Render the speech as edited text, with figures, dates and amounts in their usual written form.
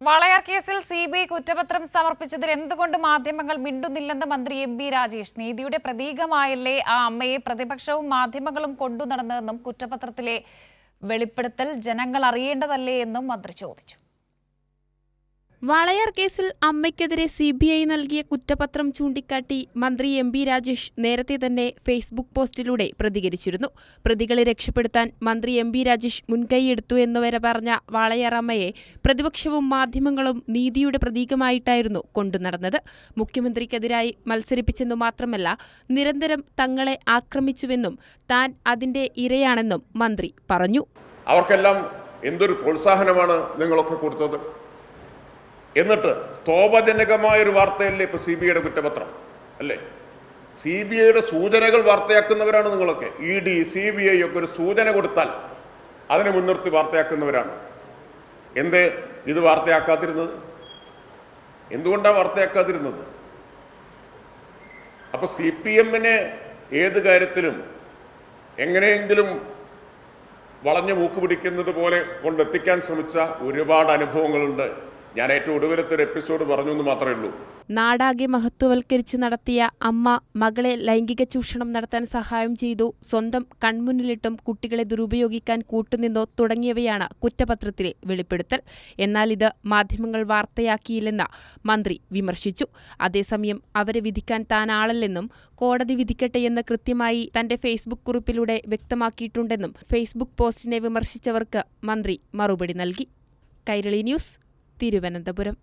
വാളയാർ കേസിൽ സിബിഐ കുറ്റപത്രം സമർപ്പിച്ചതിൽ എന്തുകൊണ്ട് മാധ്യമങ്ങൾ മിണ്ടുന്നില്ലെന്ന് മന്ത്രി എം.ബി. രാജേഷ്. നീതിയുടെ പ്രതീകമായല്ലേ ആ അമ്മയെ പ്രതിപക്ഷവും മാധ്യമങ്ങളും കൊണ്ടുനടന്നതെന്നും കുറ്റപത്രത്തിലെ വെളിപ്പെടുത്തൽ ജനങ്ങൾ അറിയേണ്ടതല്ലേ എന്നും മന്ത്രി ചോദിച്ചു. വാളയാർ കേസിൽ അമ്മയ്ക്കെതിരെ സിബിഐ നൽകിയ കുറ്റപത്രം ചൂണ്ടിക്കാട്ടി മന്ത്രി എം.ബി. രാജേഷ് നേരത്തെ തന്നെ ഫേസ്ബുക്ക് പോസ്റ്റിലൂടെ പ്രതികരിച്ചിരുന്നു. പ്രതികളെ രക്ഷപ്പെടുത്താൻ മന്ത്രി എം.ബി. രാജേഷ് മുൻകൈയെടുത്തു എന്നുവരെ പറഞ്ഞ വാളയാർ അമ്മയെ പ്രതിപക്ഷവും മാധ്യമങ്ങളും നീതിയുടെ പ്രതീകമായിട്ടായിരുന്നു കൊണ്ടുനടന്നത്. മുഖ്യമന്ത്രിക്കെതിരായി മത്സരിപ്പിച്ചെന്നു മാത്രമല്ല, നിരന്തരം തങ്ങളെ ആക്രമിച്ചുവെന്നും താൻ അതിന്റെ ഇരയാണെന്നും മന്ത്രി പറഞ്ഞു. അവർക്കെല്ലാം എന്തൊരു പ്രോത്സാഹനമാണ് നിങ്ങളൊക്കെ കൊടുത്തത്. എന്നിട്ട് സ്തോഭജനകമായൊരു വാർത്തയല്ലേ ഇപ്പോൾ CBIയുടെ കുറ്റപത്രം അല്ലേ? CBIയുടെ സൂചനകൾ വാർത്തയാക്കുന്നവരാണ് നിങ്ങളൊക്കെ. ED, CBI ഒക്കെ ഒരു സൂചന കൊടുത്താൽ അതിനെ മുൻനിർത്തി വാർത്തയാക്കുന്നവരാണ്. എന്തേ ഇത് വാർത്തയാക്കാതിരുന്നത്? എന്തുകൊണ്ടാണ് വാർത്തയാക്കാതിരുന്നത്? അപ്പോൾ CPMനെ ഏത് കാര്യത്തിലും എങ്ങനെയെങ്കിലും വളഞ്ഞു മൂക്ക് പിടിക്കുന്നത് പോലെ കൊണ്ടെത്തിക്കാൻ ശ്രമിച്ച ഒരുപാട് അനുഭവങ്ങളുണ്ട്. ഞാൻ ഏറ്റവും ഒടുവിലത്തെ ഒരു എപ്പിസോഡ് പറഞ്ഞു എന്ന് മാത്രമേ ഉള്ളൂ. നാടാകെ മഹത്വവൽക്കരിച്ച് നടത്തിയ അമ്മ മകളെ ലൈംഗിക ചൂഷണം നടത്താൻ സഹായം ചെയ്തു, സ്വന്തം കൺമുന്നിലിട്ടും കുട്ടികളെ ദുരുപയോഗിക്കാൻ കൂട്ടുനിന്നോ തുടങ്ങിയവയാണ് കുറ്റപത്രത്തിലെ വെളിപ്പെടുത്തൽ. എന്നാൽ ഇത് മാധ്യമങ്ങൾ വാർത്തയാക്കിയില്ലെന്ന് മന്ത്രി വിമർശിച്ചു. അതേസമയം അവരെ വിധിക്കാൻ താൻ ആളല്ലെന്നും കോടതി വിധിക്കട്ടെയെന്ന് കൃത്യമായി തന്റെ ഫേസ്ബുക്ക് കുറിപ്പിലൂടെ വ്യക്തമാക്കിയിട്ടുണ്ടെന്നും ഫേസ്ബുക്ക് പോസ്റ്റിനെ വിമർശിച്ചവർക്ക് മന്ത്രി മറുപടി നൽകി. കൈരളി ന്യൂസ്, തിരുവനന്തപുരം.